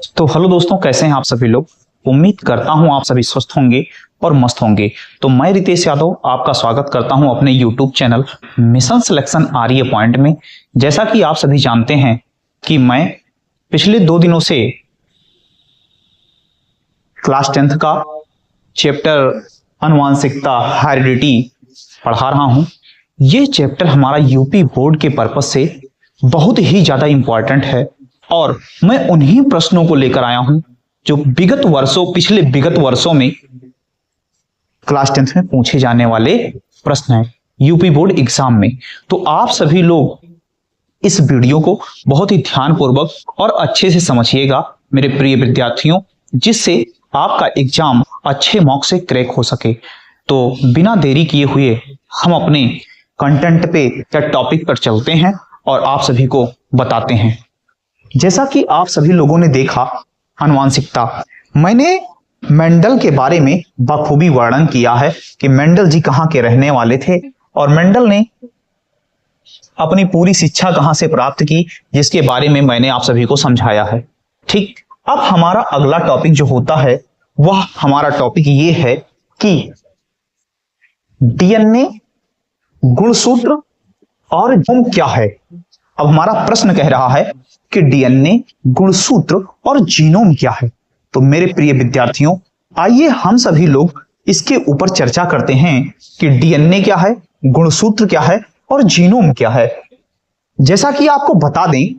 तो हेलो दोस्तों, कैसे हैं आप सभी लोग। उम्मीद करता हूं आप सभी स्वस्थ होंगे और मस्त होंगे। तो मैं रितेश यादव आपका स्वागत करता हूं अपने यूट्यूब चैनल मिशन सिलेक्शन आर्य पॉइंट में। जैसा कि आप सभी जानते हैं कि मैं पिछले 2 दिनों से क्लास 10th का चैप्टर आनुवांशिकता हेरिडिटी पढ़ा रहा हूं। ये चैप्टर हमारा यूपी बोर्ड के पर्पज से बहुत ही ज्यादा इंपॉर्टेंट है और मैं उन्हीं प्रश्नों को लेकर आया हूं जो पिछले विगत वर्षों में क्लास 10th में पूछे जाने वाले प्रश्न हैं यूपी बोर्ड एग्जाम में। तो आप सभी लोग इस वीडियो को बहुत ही ध्यानपूर्वक और अच्छे से समझिएगा मेरे प्रिय विद्यार्थियों, जिससे आपका एग्जाम अच्छे मार्क्स से क्रैक हो सके। तो बिना देरी किए हुए हम अपने कंटेंट पे या टॉपिक पर चलते हैं और आप सभी को बताते हैं। जैसा कि आप सभी लोगों ने देखा आनुवांशिकता, मैंने मेंडल के बारे में बखूबी वर्णन किया है कि मेंडल जी कहाँ के रहने वाले थे और मेंडल ने अपनी पूरी शिक्षा कहाँ से प्राप्त की, जिसके बारे में मैंने आप सभी को समझाया है। ठीक, अब हमारा अगला टॉपिक जो होता है वह हमारा टॉपिक ये है कि डीएनए, गुणसूत्र और जीनोम क्या है। अब हमारा प्रश्न कह रहा है कि डीएनए, गुणसूत्र और जीनोम क्या है। तो मेरे प्रिय विद्यार्थियों, आइए हम सभी लोग इसके ऊपर चर्चा करते हैं कि डीएनए क्या है, गुणसूत्र क्या है और जीनोम क्या है। जैसा कि आपको बता दें,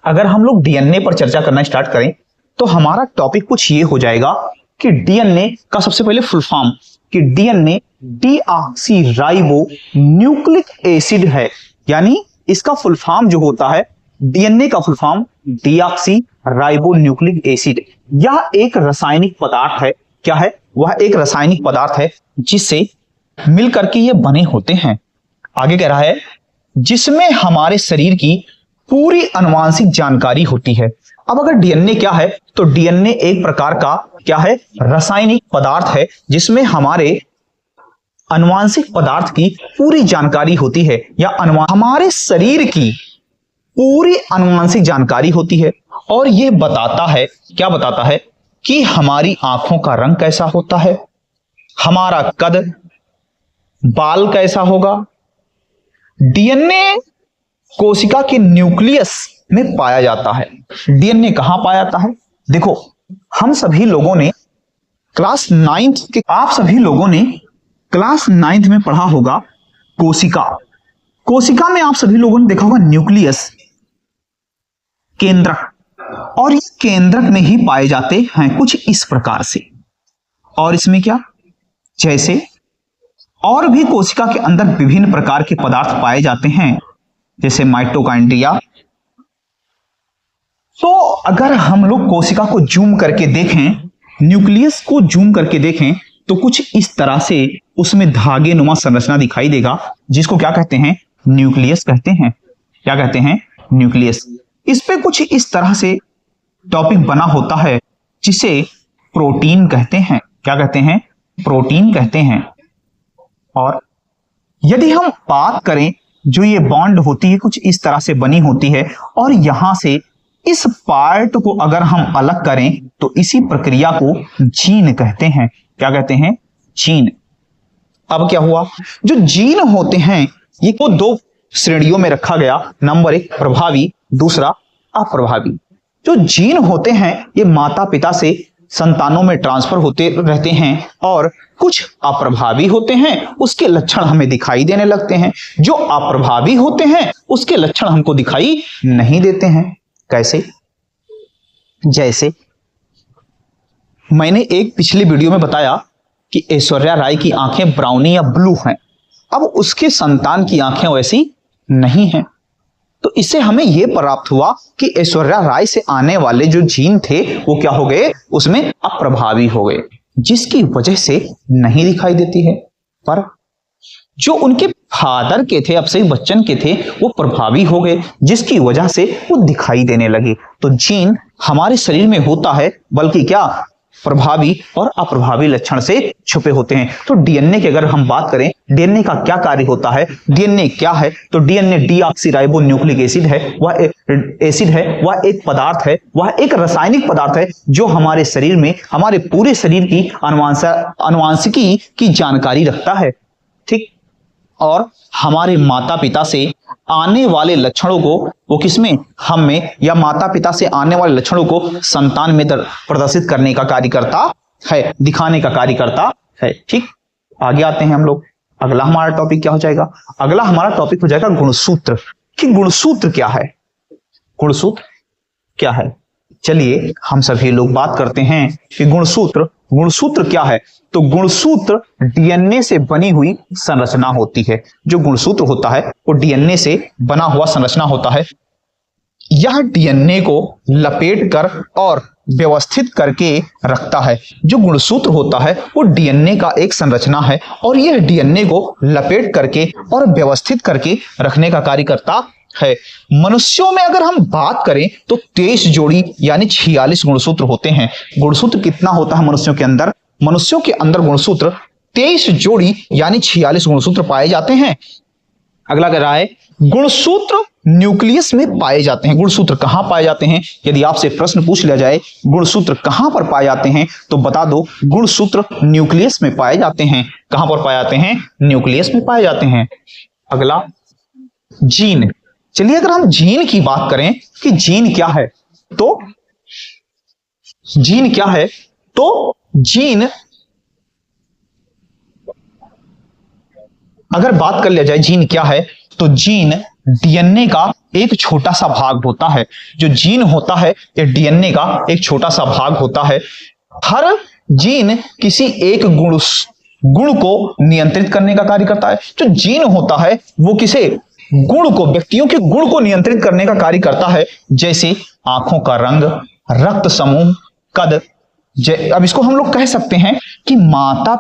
अगर हम लोग डीएनए पर चर्चा करना स्टार्ट करें तो हमारा टॉपिक कुछ ये हो जाएगा कि डीएनए का सबसे पहले फुल फॉर्म कि DNA deoxy ribo nucleic acid है। यानी इसका फुल फॉर्म जो होता है, डीएनए का full form deoxy ribo nucleic acid. यह एक रासायनिक पदार्थ है। क्या है वह? एक रासायनिक पदार्थ है जिससे मिलकर के ये बने होते हैं। आगे कह रहा है जिसमें हमारे शरीर की पूरी आनुवांशिक जानकारी होती है। अब अगर डीएनए क्या है, तो डीएनए एक प्रकार का क्या है, रासायनिक पदार्थ है जिसमें हमारे आनुवांशिक पदार्थ की पूरी जानकारी होती है या हमारे शरीर की पूरी आनुवांशिक जानकारी होती है। और यह बताता है, क्या बताता है कि हमारी आंखों का रंग कैसा होता है, हमारा कद, बाल कैसा होगा। डीएनए कोशिका के न्यूक्लियस में पाया जाता है। डीएनए कहां पाया जाता है? देखो, हम सभी लोगों ने क्लास 9th के आप सभी लोगों ने क्लास 9th में पढ़ा होगा कोशिका। कोशिका में आप सभी लोगों ने देखा होगा न्यूक्लियस, केंद्रक, और इस केंद्रक में ही पाए जाते हैं कुछ इस प्रकार से। और इसमें क्या, जैसे और भी कोशिका के अंदर विभिन्न प्रकार के पदार्थ पाए जाते हैं, जैसे माइटोकॉन्ड्रिया। तो अगर हम लोग कोशिका को जूम करके देखें, न्यूक्लियस को जूम करके देखें, तो कुछ इस तरह से उसमें धागे नुमा संरचना दिखाई देगा, जिसको क्या कहते हैं, न्यूक्लियस कहते हैं। क्या कहते हैं? न्यूक्लियस। इस पे कुछ इस तरह से टॉपिक बना होता है जिसे प्रोटीन कहते हैं। क्या कहते हैं? प्रोटीन कहते हैं। और यदि हम बात करें, जो ये बॉन्ड होती है कुछ इस तरह से बनी होती है और यहां से इस पार्ट को अगर हम अलग करें तो इसी प्रक्रिया को जीन कहते हैं। क्या कहते हैं? जीन। अब क्या हुआ, जो जीन होते हैं ये को 2 श्रेणियों में रखा गया। नंबर 1 प्रभावी, दूसरा अप्रभावी। जो जीन होते हैं ये माता पिता से संतानों में ट्रांसफर होते रहते हैं और कुछ अप्रभावी होते हैं, उसके लक्षण हमें दिखाई देने लगते हैं। जो अप्रभावी होते हैं उसके लक्षण हमको दिखाई नहीं देते हैं। कैसे? जैसे मैंने एक पिछली वीडियो में बताया कि ऐश्वर्या राय की आंखें ब्राउनी या ब्लू हैं। अब उसके संतान की आंखें वैसी नहीं हैं। तो इससे हमें यह प्राप्त हुआ कि ऐश्वर्या राय से आने वाले जो जीन थे वो क्या हो गए, उसमें अप्रभावी हो गए, जिसकी वजह से नहीं दिखाई देती है। पर जो उनके फादर के थे, अभिषेक बच्चन के थे, वो प्रभावी हो गए, जिसकी वजह से वो दिखाई देने लगे। तो जीन हमारे शरीर में होता है, बल्कि क्या, प्रभावी और अप्रभावी लक्षण से छुपे होते हैं। तो डीएनए की अगर हम बात करें, डीएनए का क्या कार्य होता है, डीएनए क्या है, तो डीएनए डीऑक्सीराइबो न्यूक्लिक एसिड है, वह एक पदार्थ है, वह एक रासायनिक पदार्थ है जो हमारे शरीर में, हमारे पूरे शरीर की आनुवांशिकी की जानकारी रखता है। ठीक, और हमारे माता पिता से आने वाले लक्षणों को वो किसमें, हम में, या माता पिता से आने वाले लक्षणों को संतान में प्रदर्शित करने का कार्य करता है, दिखाने का कार्य करता है। ठीक, आगे आते हैं हम लोग। अगला हमारा टॉपिक क्या हो जाएगा, अगला हमारा टॉपिक हो जाएगा गुणसूत्र। कि गुणसूत्र क्या है, गुणसूत्र क्या है। चलिए हम सभी लोग बात करते हैं कि गुणसूत्र क्या है। तो गुणसूत्र डीएनए से बनी हुई संरचना होती है। जो गुणसूत्र होता है वो डीएनए से बना हुआ संरचना होता है। यह डीएनए को लपेट कर और व्यवस्थित करके रखता है। जो गुणसूत्र होता है वो डीएनए का एक संरचना है और यह डीएनए को लपेट करके और व्यवस्थित करके रखने का कार्य करता है। मनुष्यों में अगर हम बात करें तो 23 जोड़ी यानी 46 गुणसूत्र होते हैं। गुणसूत्र कितना होता है मनुष्यों के अंदर, मनुष्यों के अंदर गुणसूत्र 23 जोड़ी यानी 46 गुणसूत्र पाए जाते हैं। अगला कह रहा है गुणसूत्र न्यूक्लियस में पाए जाते हैं। गुणसूत्र कहां पाए जाते हैं, यदि आपसे प्रश्न पूछ लिया जाए गुणसूत्र कहां पर पाए जाते हैं तो बता दो गुणसूत्र न्यूक्लियस में पाए जाते हैं। कहां पर पाए जाते हैं, न्यूक्लियस में पाए जाते हैं। अगला जीन। चलिए अगर हम जीन की बात करें कि जीन क्या है, तो जीन क्या है, तो जीन अगर बात कर लिया जाए जीन क्या है, तो जीन डीएनए का एक छोटा सा भाग होता है। जो जीन होता है ये डीएनए का एक छोटा सा भाग होता है। हर जीन किसी एक गुण को नियंत्रित करने का कार्य करता है। जो जीन होता है वो किसे गुण को, व्यक्तियों के गुण को नियंत्रित करने का कार्य करता है। जैसे आंखों का रंग, रक्त समूह, कद। अब इसको हम लोग कह सकते हैं कि माता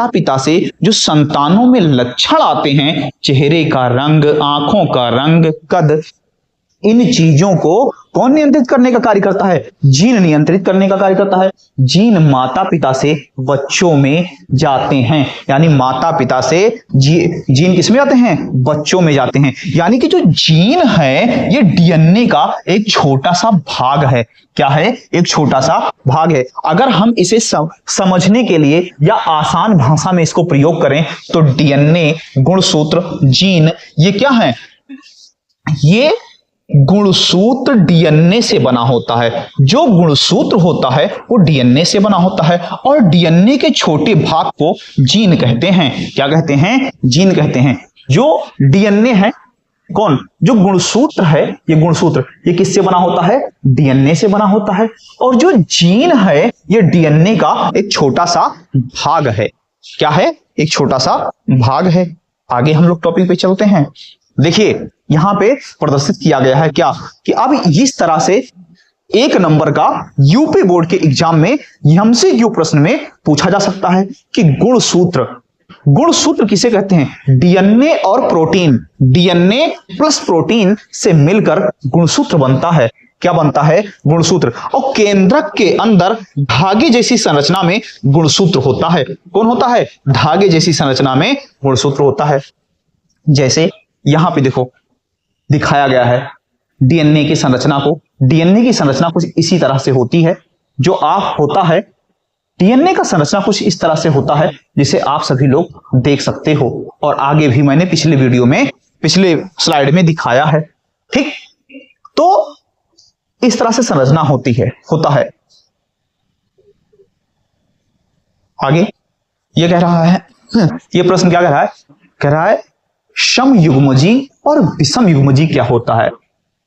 पिता से जो संतानों में लक्षण आते हैं, चेहरे का रंग, आंखों का रंग, कद, इन चीजों को कौन नियंत्रित करने का कार्य करता है, जीन नियंत्रित करने का कार्य करता है। जीन माता पिता से बच्चों में जाते हैं, यानी माता पिता से जीन किसमें जाते हैं, बच्चों में जाते हैं। यानी कि जो जीन है ये डीएनए का एक छोटा सा भाग है। क्या है, एक छोटा सा भाग है। अगर हम इसे समझने के लिए या आसान भाषा में इसको प्रयोग करें तो डीएनए, गुणसूत्र, जीन ये क्या है, ये गुणसूत्र डीएनए से बना होता है। जो गुणसूत्र होता है वो डीएनए से बना होता है और डीएनए के छोटे भाग को जीन कहते हैं। क्या कहते हैं, जीन कहते हैं। जो डीएनए है, कौन, जो गुणसूत्र है, ये गुणसूत्र ये किससे बना होता है, डीएनए से बना होता है। और जो जीन है ये डीएनए का एक छोटा सा भाग है। क्या है, एक छोटा सा भाग है। आगे हम लोग टॉपिक पे चलते हैं। देखिए यहां पे प्रदर्शित किया गया है क्या, कि अब इस तरह से 1 नंबर का यूपी बोर्ड के एग्जाम में एमसीक्यू प्रश्न में पूछा जा सकता है कि गुणसूत्र किसे कहते हैं। डीएनए और प्रोटीन, डीएनए प्लस प्रोटीन से मिलकर गुणसूत्र बनता है। क्या बनता है, गुणसूत्र। और केंद्रक के अंदर धागे जैसी संरचना में गुणसूत्र होता है। कौन होता है, धागे जैसी संरचना में गुणसूत्र होता है। जैसे यहां पे देखो दिखाया गया है डीएनए की संरचना को। डीएनए की संरचना कुछ इसी तरह से होती है। जो आप होता है डीएनए का संरचना कुछ इस तरह से होता है जिसे आप सभी लोग देख सकते हो, और आगे भी मैंने पिछले वीडियो में, पिछले स्लाइड में दिखाया है। ठीक, तो इस तरह से संरचना होता है। आगे ये कह रहा है, ये प्रश्न क्या कह रहा है समयुग्मजी और विषमयुग्मजी क्या होता है।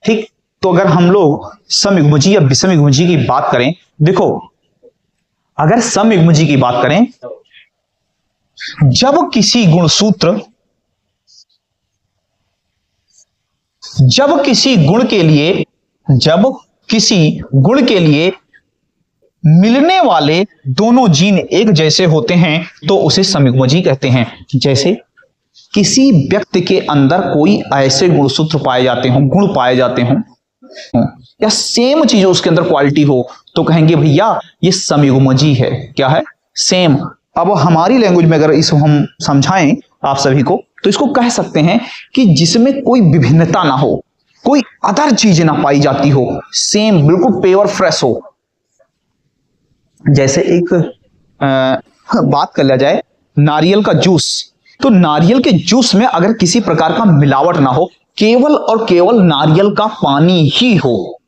ठीक, तो अगर हम लोग समयुग्मजी या विषमयुग्मजी की बात करें, देखो अगर समयुग्मजी की बात करें, जब किसी गुण के लिए मिलने वाले दोनों जीन एक जैसे होते हैं तो उसे समयुग्मजी कहते हैं। जैसे किसी व्यक्ति के अंदर कोई ऐसे गुण पाए जाते हों या सेम चीज उसके अंदर क्वालिटी हो तो कहेंगे भैया ये समयुग्मजी है। क्या है? सेम। अब हमारी लैंग्वेज में अगर इसको हम समझाएं आप सभी को तो इसको कह सकते हैं कि जिसमें कोई विभिन्नता ना हो, कोई अदर चीज ना पाई जाती हो, सेम बिल्कुल प्योर फ्रेश हो। जैसे एक बात कर लिया जाए नारियल का जूस, तो नारियल के जूस में अगर किसी प्रकार का मिलावट ना हो, केवल और केवल नारियल का पानी ही हो,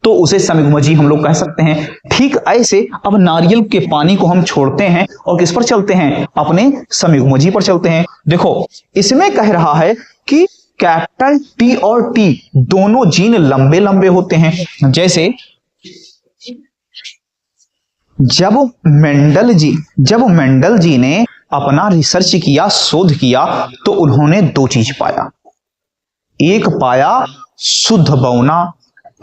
तो उसे समयुग्मजी हम लोग कह सकते हैं। ठीक ऐसे अब नारियल के पानी को हम छोड़ते हैं और किस पर चलते हैं? अपने समयुग्मजी पर चलते हैं। देखो इसमें कह रहा है कि कैपिटल टी और टी दोनों जीन लंबे लंबे होते हैं। जैसे जब मेंडल जी ने अपना रिसर्च किया, शोध किया, तो उन्होंने दो चीज पाया। एक पाया शुद्ध बौना,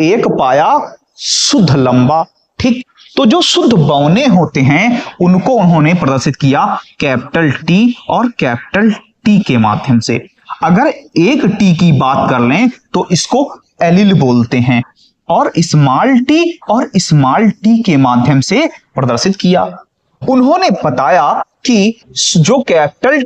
एक पाया शुद्ध लंबा। ठीक, तो जो शुद्ध बौने होते हैं उनको उन्होंने प्रदर्शित किया कैपिटल टी और कैपिटल टी के माध्यम से। अगर एक टी की बात कर लें तो इसको एलिल बोलते हैं, और स्मॉल टी के माध्यम से प्रदर्शित किया। उन्होंने बताया कि जो कैपिटल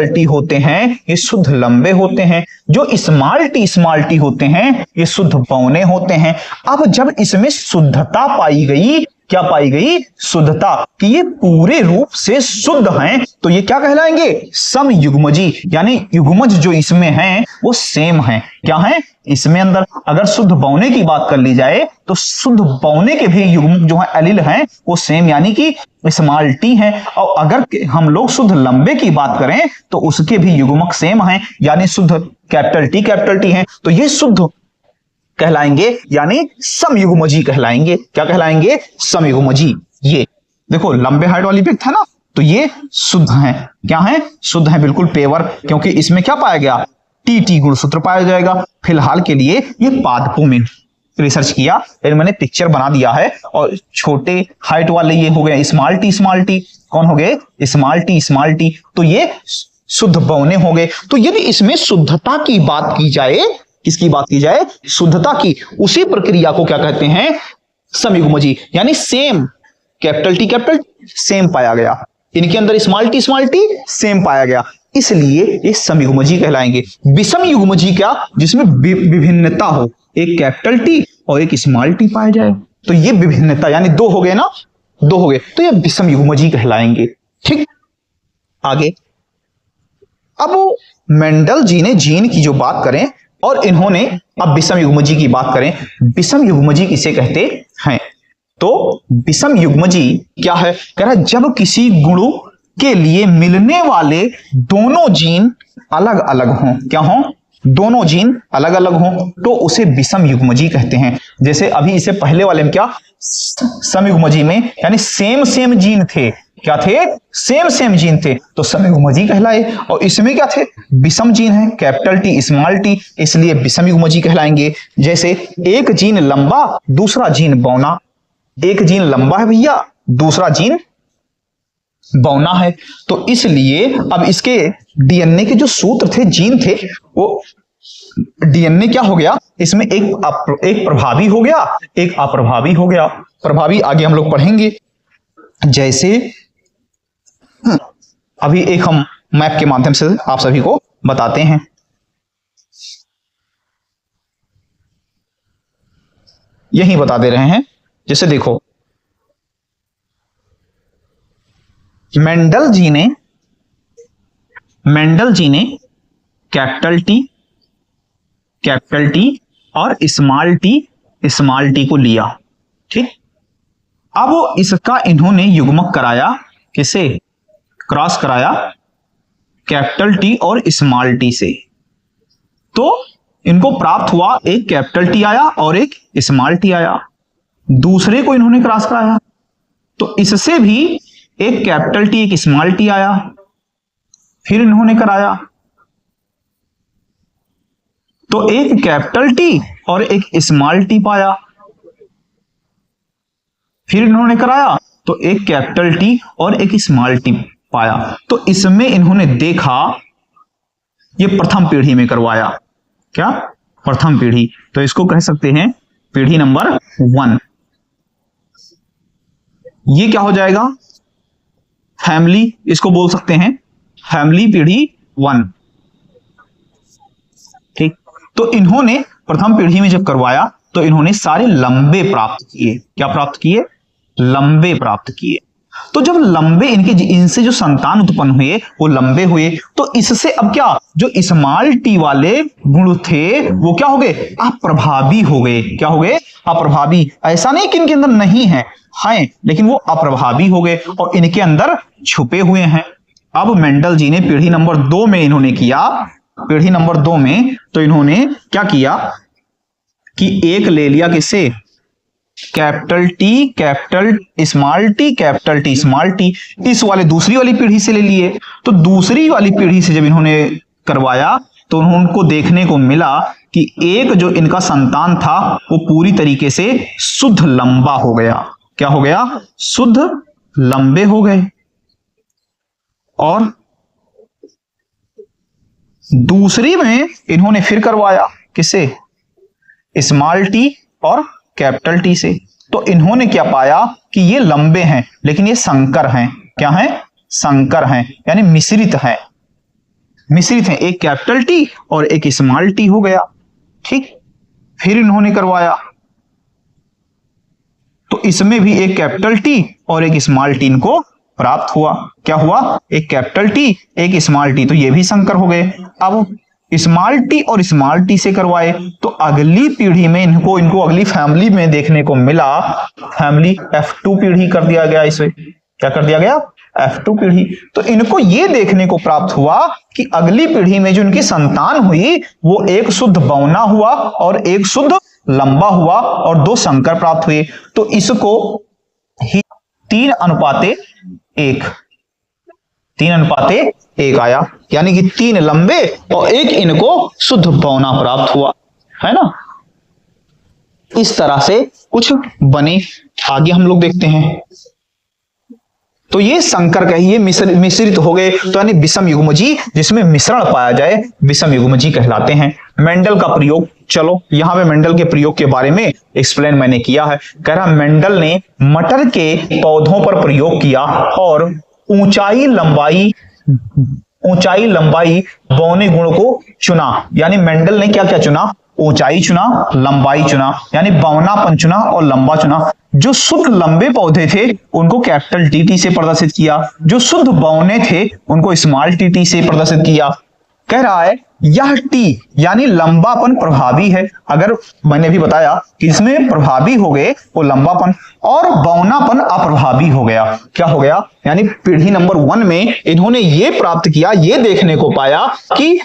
टी होते हैं ये शुद्ध लंबे होते हैं, जो स्मॉल टी होते हैं ये शुद्ध बौने होते हैं। अब जब इसमें शुद्धता पाई गई, क्या पाई गई? शुद्धता, कि ये पूरे रूप से शुद्ध हैं, तो ये क्या कहलाएंगे? समयुग्मजी। यानी युग्मज जो इसमें हैं वो सेम हैं। क्या है इसमें अंदर? अगर शुद्ध बौने की बात कर ली जाए तो शुद्ध बौने के भी युग्मक जो है एलिल हैं वो सेम, यानी कि स्मॉल टी है। और अगर हम लोग शुद्ध लंबे की बात करें तो उसके भी युग्मक सेम हैं, यानी शुद्ध कैपिटल टी है। तो ये शुद्ध कहलाएंगे, यानी समयुग्मजी कहलाएंगे। क्या कहलाएंगे? समयुग्मजी। ये देखो लंबे हाइट वाली व्यक्ति है ना, तो ये शुद्ध हैं। क्या है? शुद्ध हैं, बिल्कुल पेवर, क्योंकि इसमें क्या पाया गया? टी गुणसूत्र पाया जाएगा। फिलहाल के लिए ये पादपों में रिसर्च किया, फिर मैंने पिक्चर बना दिया है। और छोटे हाइट वाले ये हो गए स्मॉल टी। कौन हो गए? Small T. तो ये शुद्ध बौने हो गए। तो यदि इसमें शुद्धता की बात की जाए, किसकी बात की जाए? शुद्धता की, उसी प्रक्रिया को क्या कहते हैं? समयुग्मजी। यानी सेम, कैपिटल टी सेम पाया गया, इनके अंदर स्मॉल टी सेम पाया गया, इसलिए ये समयुग्मजी कहलाएंगे। विषम युग्मजी क्या? जिसमें विभिन्नता हो, एक कैपिटल टी और एक स्मॉल टी पाया जाए, तो ये विभिन्नता, यानी दो हो गए ना, दो हो गए, तो ये विषम युग्मजी कहलाएंगे। ठीक, आगे अब मेंडल जी ने जीन की जो बात करें और इन्होंने अब विषम युग्मजी की बात करें। विषम युग्मजी किसे कहते हैं? तो विषम युग्मजी क्या है? कह रहा है जब किसी गुण के लिए मिलने वाले दोनों जीन अलग अलग हों। क्या हों? दोनों जीन अलग अलग हों तो उसे विषम युग्मजी कहते हैं। जैसे अभी इसे पहले वाले में क्या? समयुग्मजी में, यानी सेम जीन थे। क्या थे? सेम जीन थे, तो समयुग्मजी कहलाए। और इसमें क्या थे? विषम जीन है, कैपिटल टी स्मॉल टी, इसलिए विषम युग्मजी कहलाएंगे। जैसे एक जीन लंबा, दूसरा जीन बौना। एक जीन लंबा है भैया, दूसरा जीन बौना है, तो इसलिए अब इसके डीएनए के जो सूत्र थे, जीन थे, वो डीएनए क्या हो गया? इसमें एक प्रभावी हो गया, एक अप्रभावी हो गया। प्रभावी आगे हम लोग पढ़ेंगे। जैसे अभी एक हम मैप के माध्यम से आप सभी को बताते हैं। यही बता दे रहे हैं। जैसे देखो मेंडल जी ने कैपिटल टी और स्मॉल टी को लिया। ठीक, अब इसका इन्होंने युग्मक कराया, किसे? क्रॉस कराया कैपिटल टी और स्मॉल टी से, तो इनको प्राप्त हुआ एक कैपिटल टी आया और एक स्मॉल टी आया। दूसरे को इन्होंने क्रॉस कराया तो इससे भी एक कैपिटल टी एक स्मॉल टी आया। फिर इन्होंने कराया तो एक कैपिटल टी और एक स्मॉल टी पाया। फिर इन्होंने कराया तो एक कैपिटल टी और एक स्मॉल टी पाया। तो इसमें इन्होंने देखा, ये प्रथम पीढ़ी में करवाया। क्या? प्रथम पीढ़ी, तो इसको कह सकते हैं पीढ़ी नंबर 1, ये क्या हो जाएगा, फैमिली, इसको बोल सकते हैं फैमिली पीढ़ी 1। ठीक, तो इन्होंने प्रथम पीढ़ी में जब करवाया तो इन्होंने सारे लंबे प्राप्त किए। क्या प्राप्त किए, लंबे प्राप्त किए। तो जब लंबे इनसे जो संतान उत्पन्न हुए वो लंबे हुए, तो इससे अब क्या, जो स्मॉल टी वाले गुण थे वो क्या हो गए, अप्रभावी हो गए। क्या हो गए, अप्रभावी। ऐसा नहीं कि इनके अंदर नहीं है, हैं, लेकिन वो अप्रभावी हो गए और इनके अंदर छुपे हुए हैं। अब मेंडल जी ने पीढ़ी नंबर 2 में इन्होंने किया, पीढ़ी नंबर 2 में तो इन्होंने क्या किया कि एक ले लिया, किससे, capital T capital small T capital T small T, इस वाले दूसरी वाली पीढ़ी से ले लिए। तो दूसरी वाली पीढ़ी से जब इन्होंने करवाया तो उनको देखने को मिला कि एक जो इनका संतान था वो पूरी तरीके से शुद्ध लंबा हो गया। क्या हो गया, शुद्ध लंबे हो गए। और दूसरी में इन्होंने फिर करवाया, किससे, स्मॉल टी और कैपिटल टी से। तो इन्होंने क्या पाया कि ये लंबे हैं लेकिन ये संकर हैं। क्या हैं, संकर हैं, यानी मिश्रित हैं, मिश्रित हैं। एक कैपिटल टी और एक स्मॉल टी हो गया। ठीक, फिर इन्होंने करवाया तो इसमें भी एक कैपिटल टी और एक स्मॉल टी इनको प्राप्त हुआ। क्या हुआ, एक कैपिटल टी एक स्मॉल टी, तो ये भी संकर हो गए। अब स्मॉल टी और स्मॉल टी से करवाए तो अगली पीढ़ी में इनको अगली फैमिली में देखने को मिला, फैमिली F2 पीढ़ी कर दिया गया। इसे क्या कर दिया गया, F2 पीढ़ी। तो इनको ये देखने को प्राप्त हुआ कि अगली पीढ़ी में जो इनकी संतान हुई वो एक शुद्ध बौना हुआ और एक शुद्ध लंबा हुआ और 2 संकर प्राप्त हुए। तो इसको ही 3:1, 3:1 आया, यानी कि 3 लंबे और 1 इनको शुद्ध बौना प्राप्त हुआ, है ना। इस तरह से कुछ बने। आगे हम लोग देखते हैं। तो ये संकर कहिए मिश्रित हो गए, तो यानी विषम युग्मजी, जिसमें मिश्रण पाया जाए विषम युग्मजी कहलाते हैं। मेंडल का प्रयोग, चलो यहां पे मेंडल के प्रयोग के बारे में एक्सप्लेन मैंने किया है। कह रहा मेंडल ने मटर के पौधों पर प्रयोग किया और ऊंचाई लंबाई बौने गुण को चुना। यानी मेंडल ने क्या क्या चुना, ऊंचाई चुना, लंबाई चुना, यानी बौनापन चुना और लंबा चुना। जो शुद्ध लंबे पौधे थे उनको कैपिटल टी से प्रदर्शित किया, जो शुद्ध बौने थे उनको स्मॉल टी से प्रदर्शित किया। कह रहा है यह टी यानी लंबापन प्रभावी है। अगर मैंने भी बताया कि इसमें प्रभावी हो गए वो लंबापन, और बौनापन अप्रभावी हो गया। क्या हो गया, यानी पीढ़ी नंबर 1 में इन्होंने ये प्राप्त किया, ये देखने को पाया कि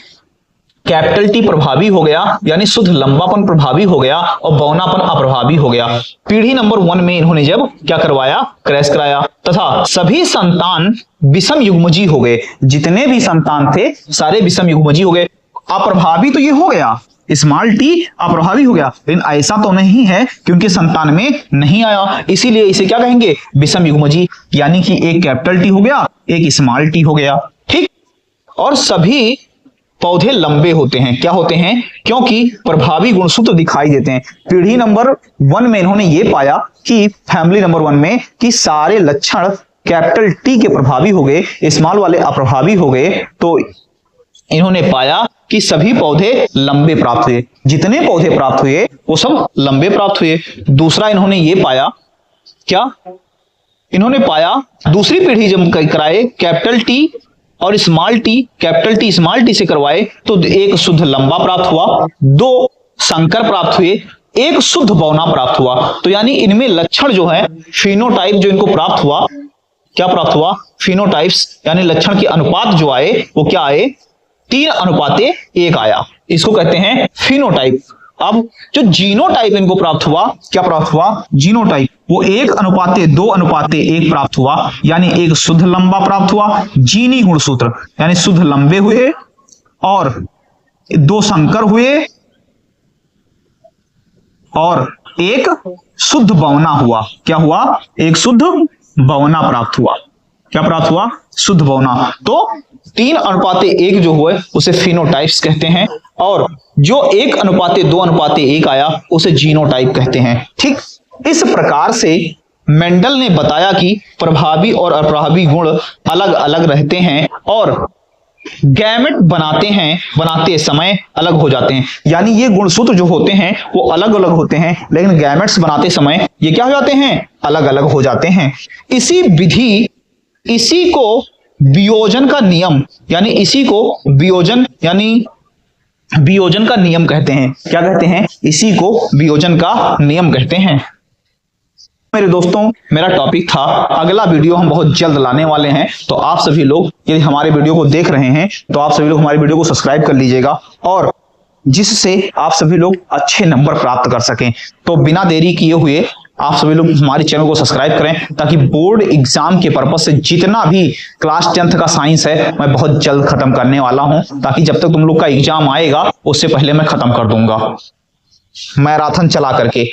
कैपिटल टी प्रभावी हो गया, यानी शुद्ध लंबापन प्रभावी हो गया और बौनापन अप्रभावी हो गया। पीढ़ी नंबर 1 में इन्होंने जब क्या करवाया, क्रैश कराया, तथा सभी संतान विषम युग्मजी हो गए। जितने भी संतान थे सारे विषम युग्मजी हो गए। अप्रभावी तो ये हो गया, स्मॉल टी अप्रभावी हो गया, लेकिन ऐसा तो नहीं है क्योंकि संतान में नहीं आया, इसीलिए इसे क्या कहेंगे, विषम युग्मजी। यानी कि एक कैपिटल टी हो गया, एक स्मॉल टी हो गया। ठीक, और सभी पौधे लंबे होते हैं। क्या होते हैं, क्योंकि प्रभावी गुणसूत्र दिखाई देते हैं। पीढ़ी नंबर 1 में इन्होंने ये पाया कि फैमिली नंबर 1 में कि सारे लक्षण कैपिटल टी के प्रभावी हो गए, स्मॉल वाले अप्रभावी हो गए। तो इन्होंने पाया कि सभी पौधे लंबे प्राप्त हुए, जितने पौधे प्राप्त हुए वो सब लंबे प्राप्त हुए। दूसरा इन्होंने ये पाया, क्या इन्होंने पाया, दूसरी पीढ़ी जब कराए कैपिटल टी और small T, capital T small T से करवाए तो एक शुद्ध लंबा प्राप्त हुआ, 2 संकर प्राप्त हुए, एक शुद्ध बौना प्राप्त हुआ। तो यानी इनमें लक्षण जो है, फिनोटाइप जो इनको प्राप्त हुआ, क्या प्राप्त हुआ, फिनोटाइप्स, यानी लक्षण के अनुपात जो आए वो क्या आए, 3:1 आया। इसको कहते हैं फिनोटाइप। अब जो जीनोटाइप इनको प्राप्त हुआ, क्या प्राप्त हुआ, जीनोटाइप, वो 1:2:1 प्राप्त हुआ, यानी एक शुद्ध लंबा प्राप्त हुआ, जीनी गुणसूत्र, यानी शुद्ध लंबे हुए और 2 संकर हुए और एक शुद्ध बौना हुआ। क्या हुआ, एक शुद्ध बौना प्राप्त हुआ। क्या प्राप्त हुआ? शुद्ध बौना। तो 3:1 जो हुए उसे फिनोटाइप्स कहते हैं, और जो 1:2:1 आया उसे जीनोटाइप कहते हैं। ठीक इस प्रकार से मेंडल ने बताया कि प्रभावी और अप्रभावी गुण अलग अलग रहते हैं, और गैमेट बनाते समय अलग हो जाते हैं। यानी ये गुणसूत्र जो होते हैं वो अलग अलग होते हैं, लेकिन गैमेट्स बनाते समय ये क्या हो जाते हैं? अलग अलग हो जाते हैं। इसी को वियोजन का नियम, यानी इसी को वियोजन का नियम कहते हैं। क्या कहते हैं? इसी को वियोजन का नियम कहते हैं। मेरे दोस्तों, मेरा टॉपिक था, अगला वीडियो हम बहुत जल्द लाने वाले हैं। तो आप सभी लोग यदि हमारे वीडियो को देख रहे हैं तो आप सभी लोग हमारे वीडियो को सब्सक्राइब कर लीजिएगा, और जिससे आप सभी लोग अच्छे नंबर प्राप्त कर सकें। तो बिना देरी किए हुए आप सभी लोग हमारे चैनल को सब्सक्राइब करें, ताकि बोर्ड एग्जाम के पर्पज से जितना भी क्लास 10th का साइंस है मैं बहुत जल्द खत्म करने वाला हूं, ताकि जब तक तुम लोग का एग्जाम आएगा उससे पहले मैं खत्म कर दूंगा मैराथन चला करके।